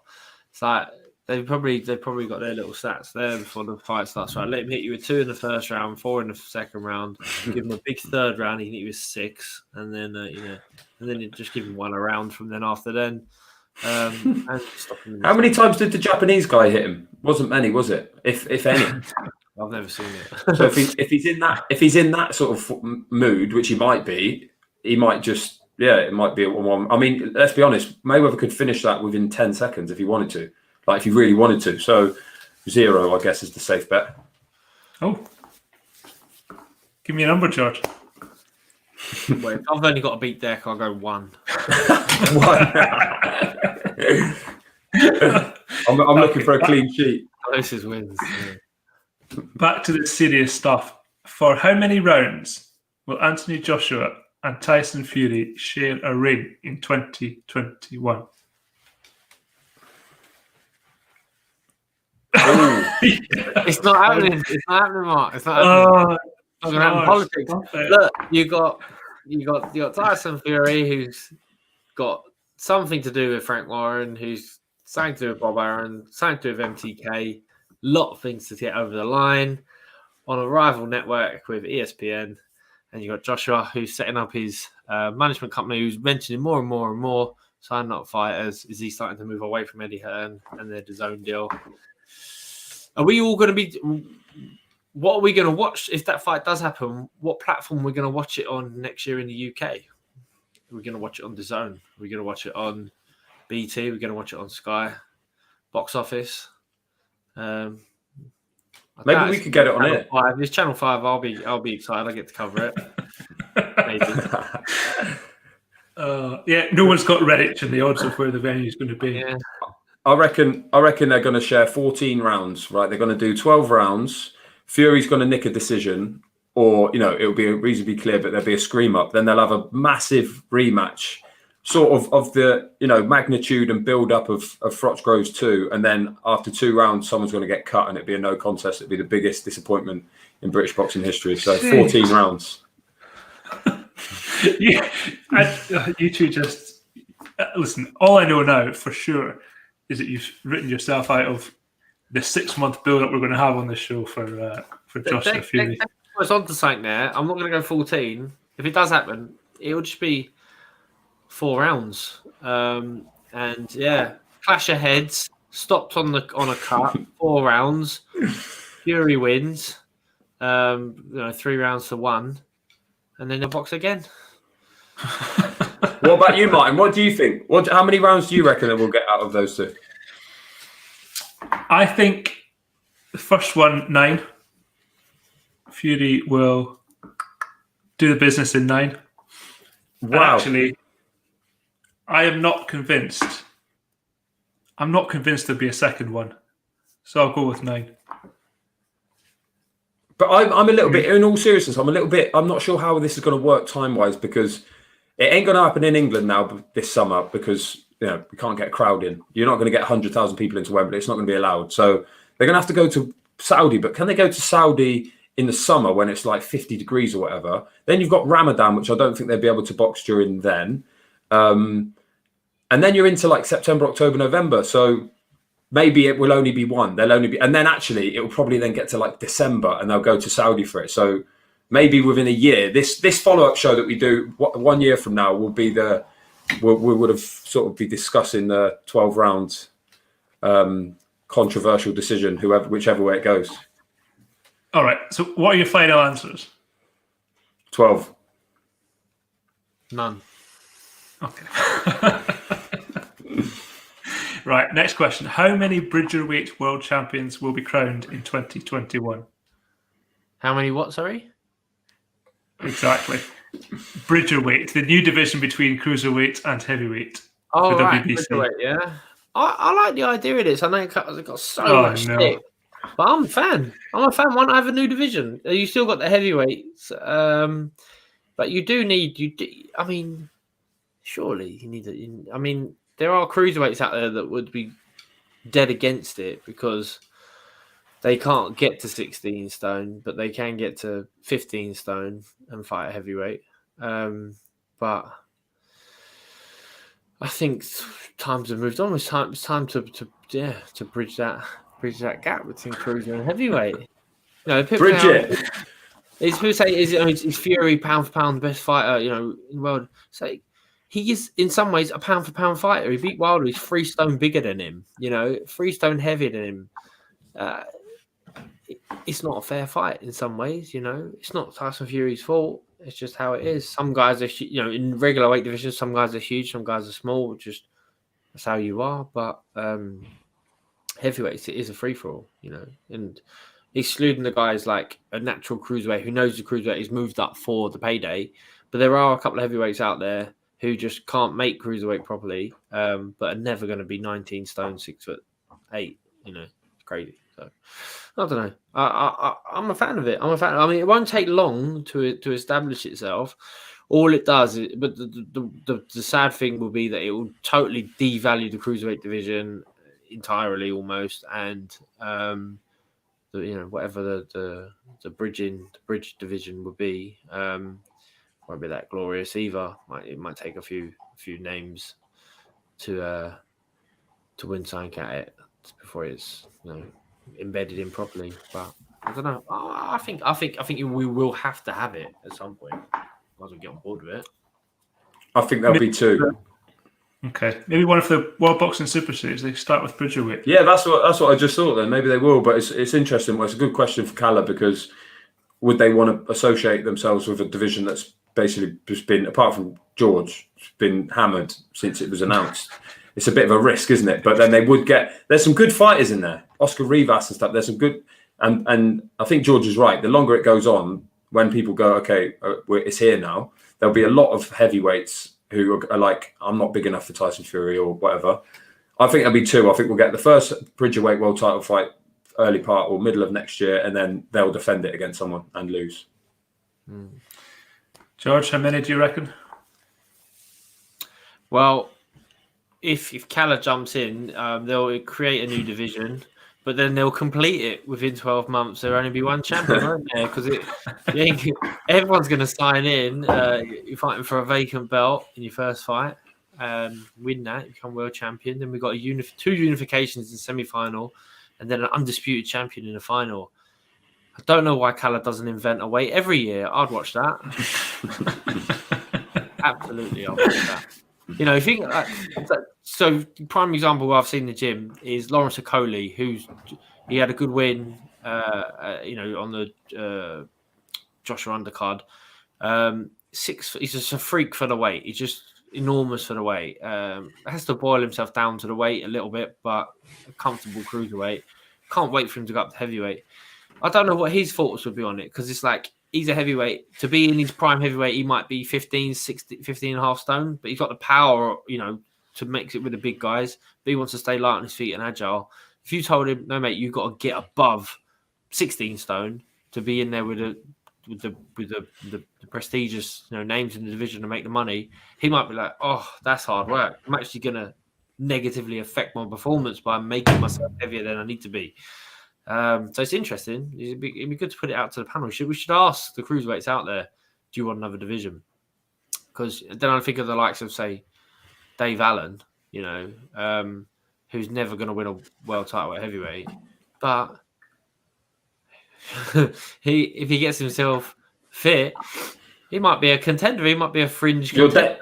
It's like they've probably got their little stats there before the fight starts. Right, let him hit you with 2 in the first round, 4 in the second round. Give him a big third round. He can hit you with 6, and then and then you just give him 1 a round from then after then. And stop him. How many times did the Japanese guy hit him? Wasn't many, was it? If any. I've never seen it. So if he's in that sort of mood, which he might be, he might just. Yeah, it might be a 1-1. I mean, let's be honest. Mayweather could finish that within 10 seconds if he wanted to. Like, if he really wanted to. So, 0, I guess, is the safe bet. Oh. Give me a number, George. Wait, I've only got to beat Deck. I'll go 1. I'm looking for a clean sheet. Closest wins. Yeah. Back to the serious stuff. For how many rounds will Anthony Joshua and Tyson Fury share a ring in 2021? It's not happening. It's not happening, Mark. It's not happening. It's not going to happen. Politics. Look, you got Tyson Fury, who's got something to do with Frank Warren, who's something to do with Bob Arum, something to do with MTK. A lot of things to get over the line on a rival network with ESPN. And you've got Joshua, who's setting up his management company, who's mentioning more and more and more signing up fighters. Is he starting to move away from Eddie Hearn and their DAZN deal? Are we all going to be... What are we going to watch if that fight does happen? What platform are we going to watch it on next year in the UK? Are we going to watch it on DAZN? Are we going to watch it on BT? Are we going to watch it on Sky? Box Office? Maybe we could get it on here. If it's Channel 5, I'll be excited. I get to cover it. Maybe. No one's got Redditch and the odds of where the venue is going to be. Yeah. I reckon they're going to share 14 rounds, right? They're going to do 12 rounds. Fury's going to nick a decision, or it'll be reasonably clear, but there'll be a scream up. Then they'll have a massive rematch, sort of the magnitude and build up of Froch Groves 2, and then after 2 rounds, someone's going to get cut, and it'd be a no contest. It'd be the biggest disappointment in British boxing history. So 14 rounds. You two just listen. All I know now for sure is that you've written yourself out of the 6-month build-up we're going to have on this show for Joshua Fury. It's on to something there. I'm not going to go 14. If it does happen, it will just be 4 rounds. And clash of heads, stopped on a cut, 4 rounds. Fury wins. 3 rounds to 1, and then they'll box again. What about you, Martin? What do you think? How many rounds do you reckon that we'll get out of those 2? I think the first one, 9. Fury will do the business in 9. Wow. Actually, I am not convinced. I'm not convinced there'll be a second one. So I'll go with 9. But I'm a little bit, in all seriousness, I'm not sure how this is going to work time-wise, because it ain't going to happen in England now this summer, because we can't get a crowd in. You're not going to get 100,000 people into Wembley. It's not going to be allowed. So they're going to have to go to Saudi. But can they go to Saudi in the summer when it's like 50 degrees or whatever? Then you've got Ramadan, which I don't think they'll be able to box during then. And then you're into like September, October, November. So maybe it will only be 1. And then actually it will probably then get to like December and they'll go to Saudi for it. So maybe within a year, this follow-up show that we do 1 year from now will be we would have sort of be discussing the 12 round controversial decision, whichever way it goes. All right. So what are your final answers? 12. None. Okay. Right. Next question. How many Bridgerweight world champions will be crowned in 2021? How many what, sorry? Exactly. Bridgerweight, the new division between cruiserweight and heavyweight. Oh, for right. WBC. Bridgerweight, yeah. I like the idea of this. I know it got so much stick. But I'm a fan. Why not have a new division? You still got the heavyweights. But you do need... I mean, surely you need it. I mean, there are cruiserweights out there that would be dead against it because they can't get to 16 stone, but they can get to 15 stone and fight a heavyweight. But I think times have moved on. It's time to bridge that gap between cruiser and heavyweight. Bridge it. People say is Fury pound for pound the best fighter in the world. So he is in some ways a pound for pound fighter. He beat Wilder. He's 3 stone bigger than him. 3 stone heavier than him. It's not a fair fight in some ways. It's not Tyson Fury's fault. It's just how it is. Some guys are, in regular weight divisions, some guys are huge, some guys are small. That's how you are. But heavyweights, it is a free for all. And excluding the guys like a natural cruiserweight who knows the cruiserweight is moved up for the payday. But there are a couple of heavyweights out there who just can't make cruiserweight properly, but are never going to be 19 stone, 6'8". It's crazy. So I don't know. I'm a fan of it. I mean, it won't take long to establish itself. All it does, but the sad thing will be that it will totally devalue the cruiserweight division entirely, almost, and whatever the bridge division would be, won't be that glorious either. It might take a few names to win something at it before it's embedded in properly. But I don't know. I think we will have to have it at some point. Might as well get on board with it. I think there'll be 2. Okay, maybe one of the World Boxing Super Series. They start with Bridgerweight. Yeah, that's what I just thought. Then maybe they will, but it's interesting. Well, it's a good question for Calla, because would they want to associate themselves with a division that's basically just been, apart from George, been hammered since it was announced? It's a bit of a risk, isn't it? But then they would get. There's some good fighters in there. Oscar Rivas and stuff. There's some good, and I think George is right. The longer it goes on, when people go, okay, it's here now, there'll be a lot of heavyweights who are like, I'm not big enough for Tyson Fury or whatever. I think there'll be two. I think we'll get the first Bridgerweight world title fight early part or middle of next year, and then they'll defend it against someone and lose. George, how many do you reckon? Well, if Kell jumps in, they'll create a new division, but then they'll complete it within 12 months. There'll only be one champion, won't there? Because everyone's going to sign in. You're fighting for a vacant belt in your first fight. Win that, become world champion. Then we've got two unifications in semi-final, and then an undisputed champion in the final. I don't know why Kell doesn't invent a weight every year. I'd watch that. Absolutely, I'll watch that. You know, so prime example I've seen in the gym is Lawrence Okoli, he had a good win, on the Joshua undercard. He's just a freak for the weight. He's just enormous for the weight. Has to boil himself down to the weight a little bit, but a comfortable cruiserweight. Can't wait for him to go up to heavyweight. I don't know what his thoughts would be on it, because it's like, he's a heavyweight. To be in his prime heavyweight, he might be 15 and a half stone, but he's got the power, to mix it with the big guys. But he wants to stay light on his feet and agile. If you told him, no, mate, you've got to get above 16 stone to be in there with the prestigious names in the division to make the money, he might be like, oh, that's hard work. I'm actually going to negatively affect my performance by making myself heavier than I need to be. So it's interesting. It'd be good to put it out to the panel. We should ask the cruiserweights out there, do you want another division? Because then I think of the likes of, say, Dave Allen, who's never going to win a world title at heavyweight. But if he gets himself fit, he might be a contender. He might be a fringe contender.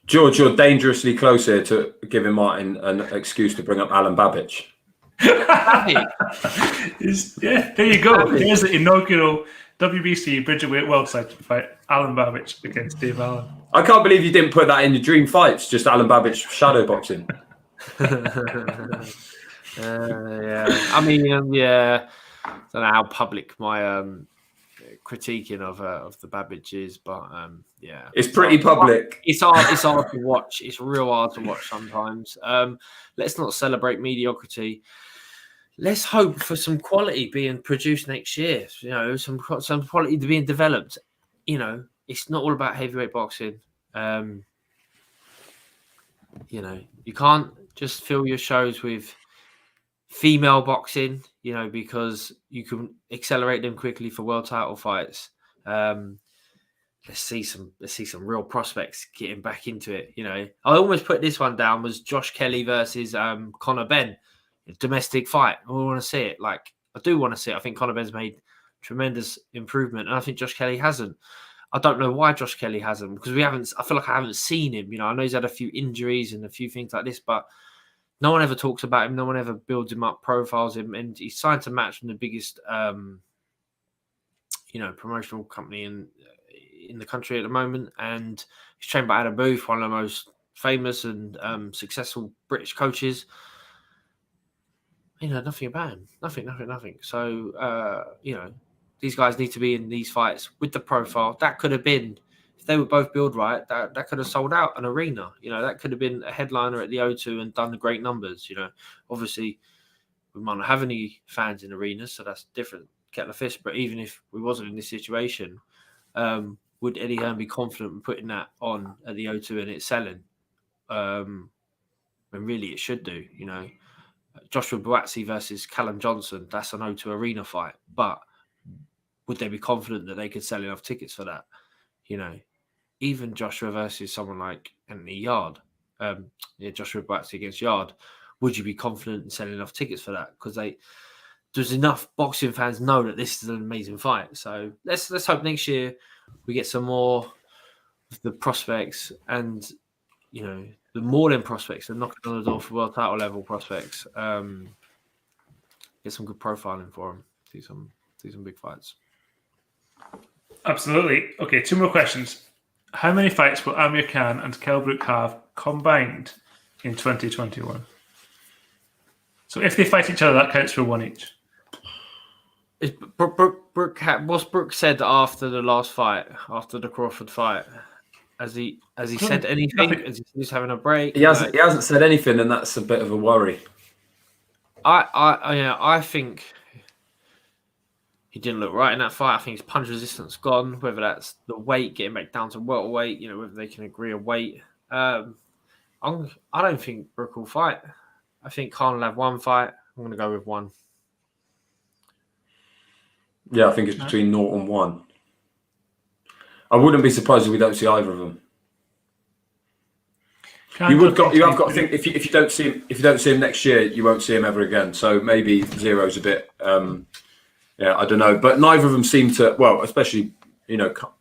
George, you're dangerously close here to giving Martin an excuse to bring up Alan Babbage. Yeah, there you go. Here's the inaugural WBC Bridgerweight World Title fight: Alan Babbage against Dave Allen. I can't believe you didn't put that in your dream fights. Just Alan Babbage shadow boxing. Yeah, I mean, I don't know how public my critiquing of the Babbage is, but yeah, it's pretty public. It's hard to watch. It's real hard to watch sometimes. Let's not celebrate mediocrity. Let's hope for some quality being produced next year. Some quality being developed. It's not all about heavyweight boxing. You can't just fill your shows with female boxing, because you can accelerate them quickly for world title fights. Let's see some real prospects getting back into it. I almost put this one down was Josh Kelly versus Conor Ben, a domestic fight. I want to see it. Like, I do want to see it. I think Conor Ben's made tremendous improvement, and I think Josh Kelly hasn't. I don't know why Josh Kelly hasn't, because I feel like I haven't seen him. I know he's had a few injuries and a few things like this, but no one ever talks about him. No one ever builds him up, profiles him, and he's signed to match from the biggest, promotional company in the country at the moment, and he's trained by Adam Booth, one of the most famous and successful British coaches. Nothing about him. Nothing. So, these guys need to be in these fights with the profile. That could have been, if they were both built right, that could have sold out an arena. That could have been a headliner at the O2 and done the great numbers. Obviously, we might not have any fans in arenas, so that's different, kettle of fish. But even if we wasn't in this situation, would Eddie Hearn be confident in putting that on at the O2 and it's selling? And really, it should do. Joshua Buatsi versus Callum Johnson, that's an O2 arena fight. But would they be confident that they could sell enough tickets for that? Even Joshua versus someone like Anthony Yard, Joshua Buatsi against Yard, would you be confident in selling enough tickets for that? Because there's enough boxing fans know that this is an amazing fight. So let's hope next year we get some more of the prospects, and the more than prospects, they're knocking on the door for world title level prospects. Get some good profiling for them. See some big fights. Absolutely. Okay, two more questions. How many fights will Amir Khan and Kell Brook have combined in 2021? So if they fight each other, that counts for one each. What's Brook said after the last fight, after the Crawford fight? Has he said anything? Nothing. Is he just having a break? He hasn't said anything, and that's a bit of a worry. I think he didn't look right in that fight. I think his punch resistance gone. Whether that's the weight getting back down to welterweight, whether they can agree a weight. I don't think Brook will fight. I think Conor will have one fight. I'm going to go with one. Yeah, I think it's between 0 and 1. I wouldn't be surprised if we don't see either of them. You have got to think if you don't see him next year, you won't see him ever again. So maybe 0's a bit. I don't know, but neither of them seem to. Well, especially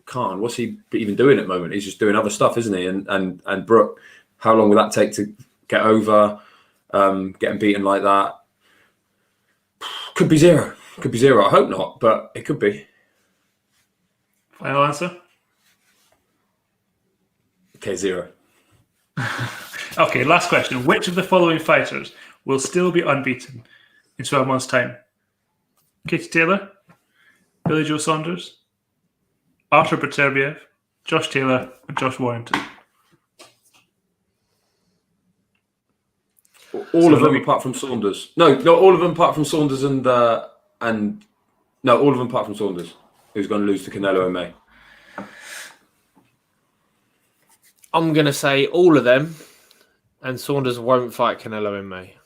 Khan. What's he even doing at the moment? He's just doing other stuff, isn't he? And Brook, how long will that take to get over? Getting beaten like that could be 0. Could be 0. I hope not, but it could be. Final answer. Okay, 0. Okay, last question. Which of the following fighters will still be unbeaten in 12 months' time? Katie Taylor, Billy Joe Saunders, Artur Beterbiev, Josh Taylor, and Josh Warrington. All of them apart from Saunders. No, all of them apart from Saunders and no, all of them apart from Saunders, who's going to lose to Canelo in May. I'm going to say all of them, and Saunders won't fight Canelo in May.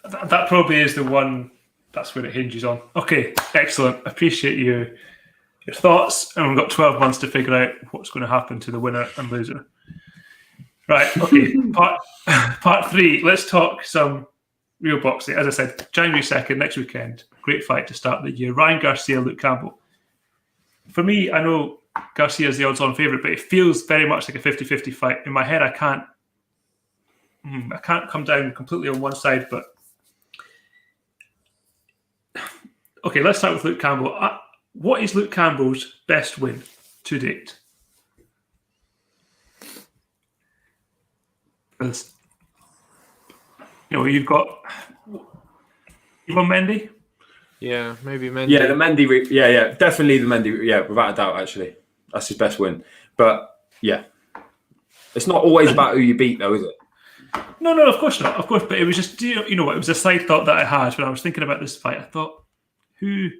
That probably is the one. That's where it hinges on. Okay, excellent. Appreciate your thoughts, and we've got 12 months to figure out what's going to happen to the winner and loser. Right. Okay. Part 3. Let's talk some real boxing. As I said, January 2nd, next weekend. Great fight to start the year. Ryan Garcia, Luke Campbell. For me, I know Garcia is the odds-on favourite, but it feels very much like a 50-50 fight. In my head, I can't come down completely on one side, but okay, let's start with Luke Campbell. What is Luke Campbell's best win to date? Because you've got Mendy. Yeah, maybe Mendy. Yeah, the Mendy. Yeah, definitely the Mendy. Yeah, without a doubt. Actually, that's his best win. But yeah, it's not always about who you beat, though, is it? No, of course not. Of course, but it was just it was a side thought that I had when I was thinking about this fight. I thought, who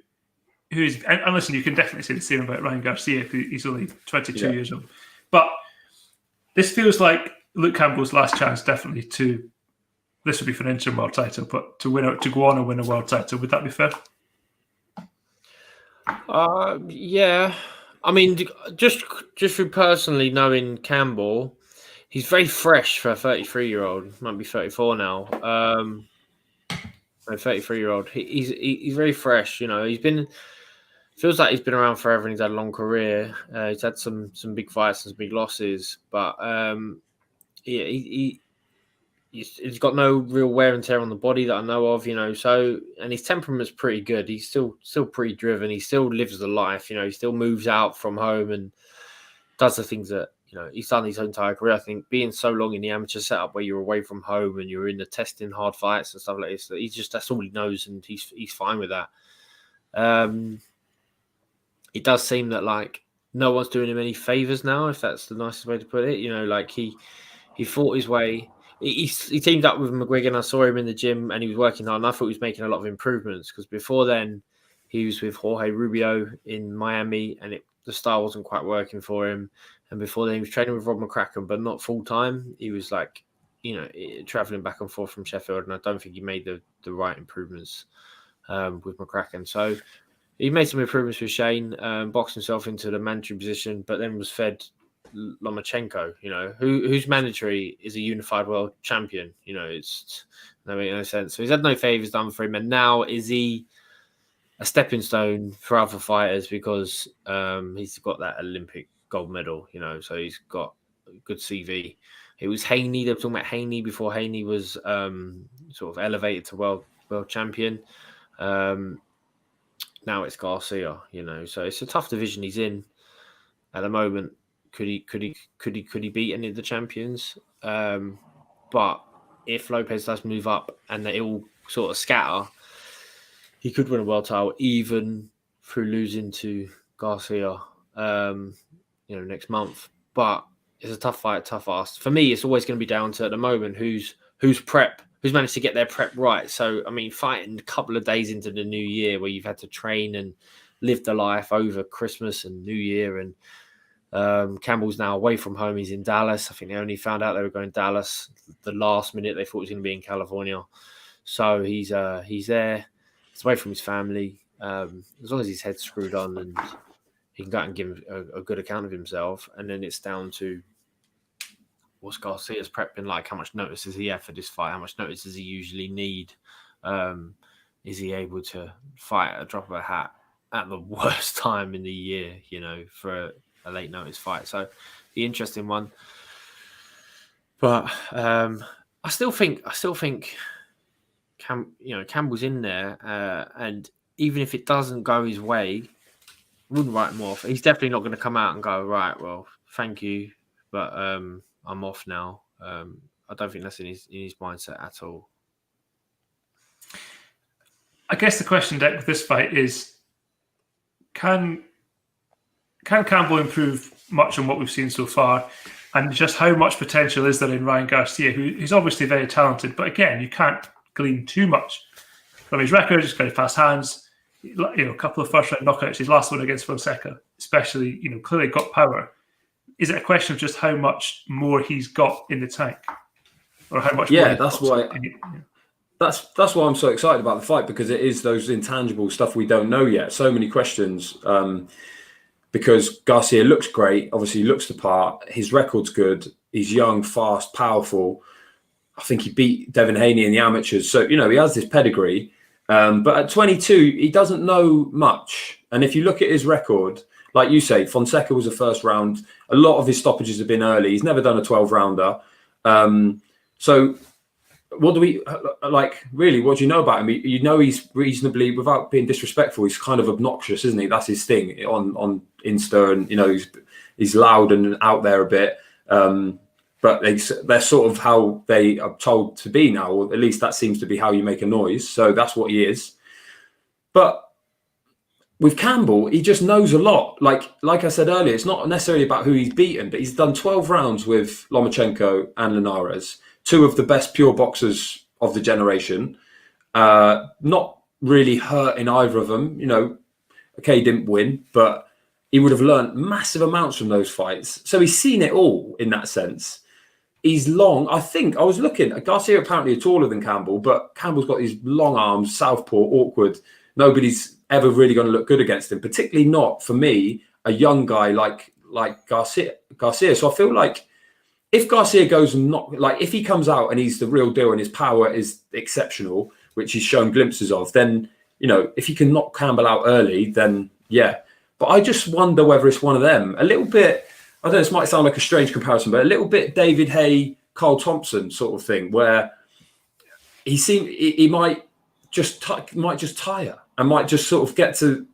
is? And listen, you can definitely say the same about Ryan Garcia. He's only 22 years old, but this feels like Luke Campbell's last chance, definitely to. This would be for an interim world title, but to go on and win a world title, would that be fair? Yeah. I mean, just through personally knowing Campbell, he's very fresh for a 33-year-old. Might be 34 now. A 33-year-old. He's very fresh. Feels like he's been around forever and he's had a long career. He's had some big fights and some big losses, but he's got no real wear and tear on the body that I know of, so, and his temperament's pretty good. He's still pretty driven. He still lives the life, he still moves out from home and does the things that, he's done his entire career. I think being so long in the amateur setup where you're away from home and you're in the testing hard fights and stuff like this, that's all he knows and he's fine with that. It does seem that like no one's doing him any favors now, if that's the nicest way to put it. He fought his way. He teamed up with Mcgregor and I saw him in the gym and he was working hard and I thought he was making a lot of improvements because before then he was with Jorge Rubio in Miami and the style wasn't quite working for him. And before then he was training with Rob McCracken, but not full time. He was like, traveling back and forth from Sheffield and I don't think he made the right improvements with McCracken. So he made some improvements with Shane, boxed himself into the mandatory position, but then was fed Lomachenko, who's mandatory is a unified world champion. It's that makes no sense. So he's had no favors done for him, and now is he a stepping stone for other fighters because he's got that Olympic gold medal, so he's got a good CV. It was Haney. They were talking about Haney before Haney was sort of elevated to world champion. Now it's Garcia, so it's a tough division he's in at the moment. Could he beat any of the champions? But if Lopez does move up and they all sort of scatter, he could win a world title even through losing to Garcia, next month. But it's a tough fight, tough ask. For me, it's always going to be down to, at the moment, who's managed to get their prep right. So, I mean, fighting a couple of days into the new year where you've had to train and live the life over Christmas and New Year, and Campbell's now away from home. He's in Dallas. I think they only found out they were going to Dallas the last minute. They thought he was going to be in California. So he's there. He's away from his family. As long as his head's screwed on and he can go out and give a good account of himself. And then it's down to what's Garcia's prep been like? How much notice does he have for this fight? How much notice does he usually need? Is he able to fight at a drop of a hat at the worst time in the year, for a late notice fight? So the interesting one. But I still think Campbell's in there, and even if it doesn't go his way, I wouldn't write him off. He's definitely not going to come out and go, right, well, thank you, but I'm off now. I don't think that's in his mindset at all. I guess the question, Dick, with this fight is, can Campbell improve much on what we've seen so far? And just how much potential is there in Ryan Garcia, who's obviously very talented, but again, you can't glean too much from his record. He's got fast hands, a couple of first-round knockouts. His last one against Fonseca, especially, clearly got power. Is it a question of just how much more he's got in the tank, or how much? Yeah, that's why. That's why I'm so excited about the fight, because it is those intangible stuff we don't know yet. So many questions. Because Garcia looks great, obviously he looks the part. His record's good. He's young, fast, powerful. I think he beat Devin Haney in the amateurs. So, he has this pedigree. But at 22, he doesn't know much. And if you look at his record, like you say, Fonseca was a first round. A lot of his stoppages have been early. He's never done a 12-rounder. So what do we really? What do you know about him? He's reasonably, without being disrespectful, he's kind of obnoxious, isn't he? That's his thing on Insta, and he's loud and out there a bit. But they're sort of how they are told to be now, or at least that seems to be how you make a noise. So that's what he is. But with Campbell, he just knows a lot. Like I said earlier, it's not necessarily about who he's beaten, but he's done 12 rounds with Lomachenko and Linares, two of the best pure boxers of the generation. Not really hurt in either of them. Okay, he didn't win, but he would have learned massive amounts from those fights. So he's seen it all in that sense. He's long. I think I was looking. Garcia apparently is taller than Campbell, but Campbell's got these long arms, southpaw, awkward. Nobody's ever really going to look good against him, particularly not, for me, a young guy like Garcia. So I feel like if Garcia goes and if he comes out and he's the real deal and his power is exceptional, which he's shown glimpses of, then, if he can knock Campbell out early, then yeah. But I just wonder whether it's one of them. A little bit, I don't know, this might sound like a strange comparison, but a little bit David Hay, Carl Thompson sort of thing, where he might just tire and might just sort of get to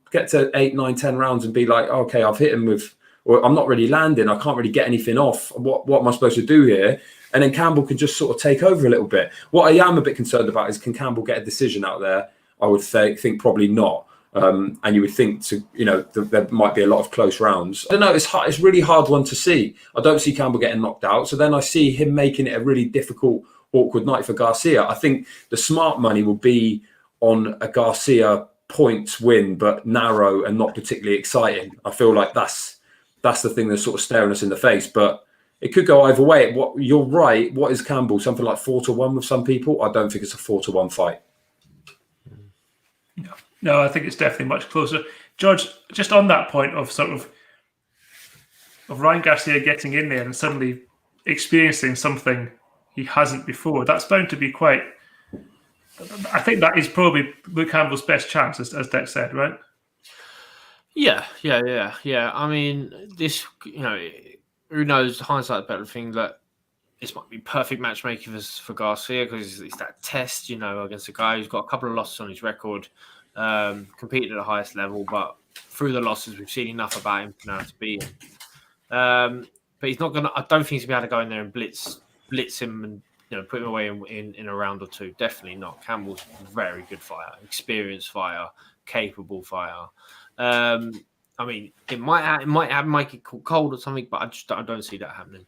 8, 9, 10 rounds and be like, okay, I've hit him with, or I'm not really landing. I can't really get anything off. What am I supposed to do here? And then Campbell can just sort of take over a little bit. What I am a bit concerned about is, can Campbell get a decision out there? I would think probably not. And you would think there might be a lot of close rounds. I don't know. It's really hard one to see. I don't see Campbell getting knocked out. So then I see him making it a really difficult, awkward night for Garcia. I think the smart money will be on a Garcia points win, but narrow and not particularly exciting. I feel like that's the thing that's sort of staring us in the face. But it could go either way. You're right. What is Campbell? Something like 4-1 with some people. I don't think it's a 4-1 fight. No, I think it's definitely much closer. George, just on that point of of Ryan Garcia getting in there and suddenly experiencing something he hasn't before, that's bound to be quite... I think that is probably Luke Campbell's best chance, as Deck said, right? Yeah. I mean, this, who knows, hindsight's a better thing, that this might be perfect matchmaking for Garcia, because it's that test, against a guy who's got a couple of losses on his record, competed at the highest level, but through the losses, we've seen enough about him now to beat him. But he's not going to, I don't think he's going to be able to go in there and blitz him put him away in a round or two. Definitely not. Campbell's a very good fighter, experienced fighter, capable fighter. I mean, it might get cold or something, but I don't see that happening.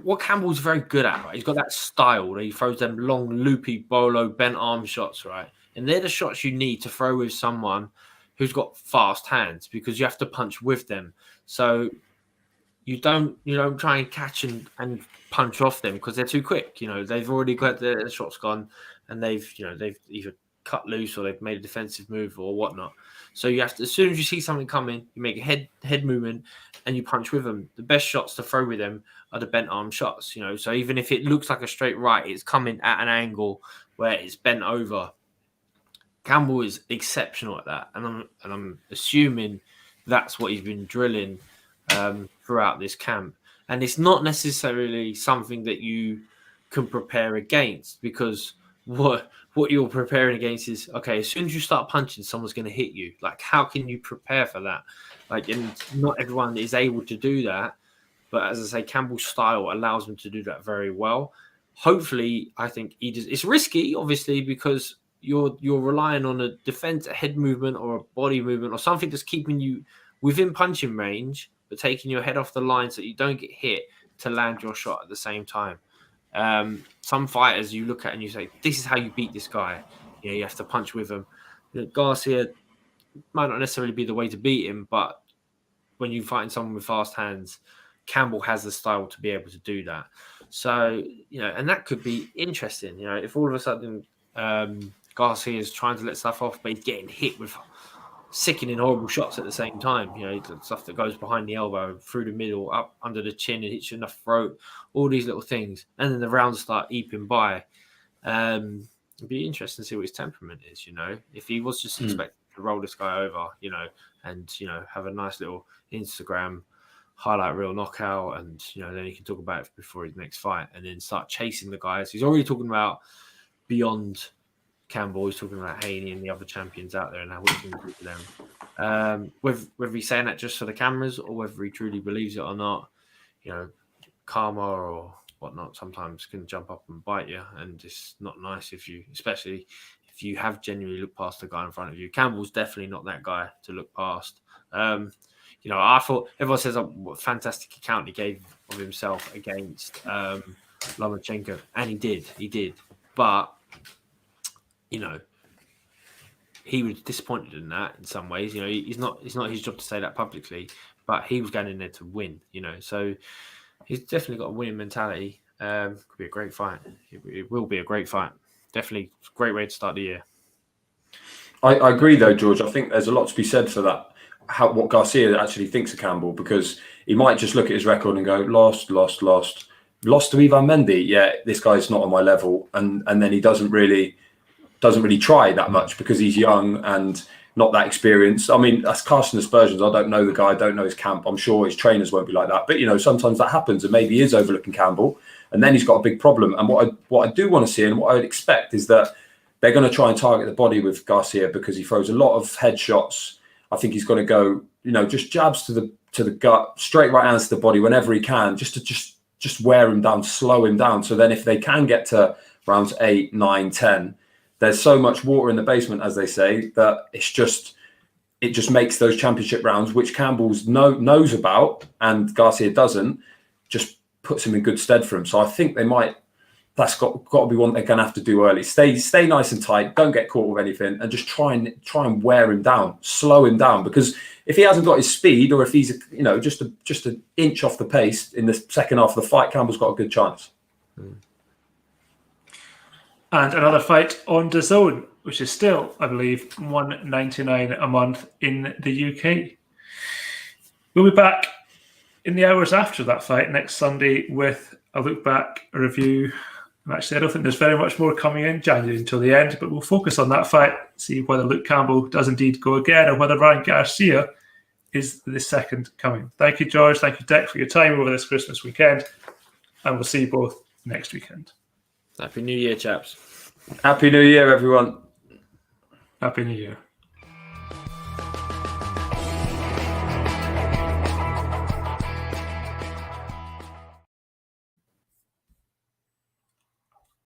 What Campbell's very good at, right? He's got that style that he throws them long, loopy, bolo, bent arm shots, right? And they're the shots you need to throw with someone who's got fast hands, because you have to punch with them. So you don't try and catch and punch off them because they're too quick. They've already got their shots gone, and they've either cut loose or they've made a defensive move or whatnot. So you have to, as soon as you see something coming, you make a head movement and you punch with them. The best shots to throw with them are the bent arm shots. So even if it looks like a straight right, it's coming at an angle where it's bent over. Campbell is exceptional at that, and I'm assuming that's what he's been drilling throughout this camp. And it's not necessarily something that you can prepare against, because what you're preparing against is, okay, as soon as you start punching, someone's going to hit you. Like, how can you prepare for that? And not everyone is able to do that. But as I say, Campbell's style allows him to do that very well. Hopefully, I think he does. It's risky, obviously, because you're relying on a defense, a head movement or a body movement or something that's keeping you within punching range, but taking your head off the line so that you don't get hit to land your shot at the same time. Some fighters you look at and you say, this is how you beat this guy. You have to punch with him. Garcia might not necessarily be the way to beat him, but when you fight someone with fast hands, Campbell has the style to be able to do that. So, and that could be interesting. If all of a sudden Garcia is trying to let stuff off, but he's getting hit with sickening, horrible shots at the same time. Stuff that goes behind the elbow, through the middle, up under the chin, and hits you in the throat. All these little things, and then the rounds start eeping by. It'd be interesting to see what his temperament is. If he was just expecting to roll this guy over, and have a nice little Instagram highlight reel knockout, and then he can talk about it before his next fight, and then start chasing the guys. He's already talking about beyond Campbell. He's talking about Haney and the other champions out there and how he's going to do to them. Whether he's saying that just for the cameras or whether he truly believes it or not, karma or whatnot sometimes can jump up and bite you, and it's not nice especially if you have genuinely looked past the guy in front of you. Campbell's definitely not that guy to look past. I thought everyone says what a fantastic account he gave of himself against Lomachenko, and he did, but he was disappointed in that in some ways. It's not his job to say that publicly, but he was going in there to win. So he's definitely got a winning mentality. Could be a great fight. It will be a great fight. Definitely a great way to start the year. I agree, though, George. I think there's a lot to be said for that. What Garcia actually thinks of Campbell, because he might just look at his record and go, lost to Ivan Mendy. Yeah, this guy's not on my level, and then he doesn't really try that much because he's young and not that experienced. I mean, that's casting aspersions. I don't know the guy, I don't know his camp. I'm sure his trainers won't be like that. But, sometimes that happens, and maybe he is overlooking Campbell, and then he's got a big problem. And what I do want to see, and what I would expect, is that they're going to try and target the body with Garcia, because he throws a lot of headshots. I think he's going to go, just jabs to the gut, straight right hands to the body whenever he can, just to wear him down, slow him down. So then if they can get to rounds 8, 9, 10, there's so much water in the basement, as they say, that it just makes those championship rounds, which Campbell's knows about and Garcia doesn't, just puts him in good stead for him. So I think that's got to be one they're going to have to do early. Stay nice and tight, don't get caught with anything, and just try and wear him down, slow him down. Because if he hasn't got his speed, or if he's just an inch off the pace in the second half of the fight, Campbell's got a good chance. And another fight on DAZN, which is still, I believe, $1.99 a month in the UK. We'll be back in the hours after that fight next Sunday with a look back, a review. And actually, I don't think there's very much more coming in January until the end, but we'll focus on that fight, see whether Luke Campbell does indeed go again, or whether Ryan Garcia is the second coming. Thank you, George. Thank you, Dec, for your time over this Christmas weekend. And we'll see you both next weekend. Happy New Year, chaps. Happy New Year, everyone. Happy New Year.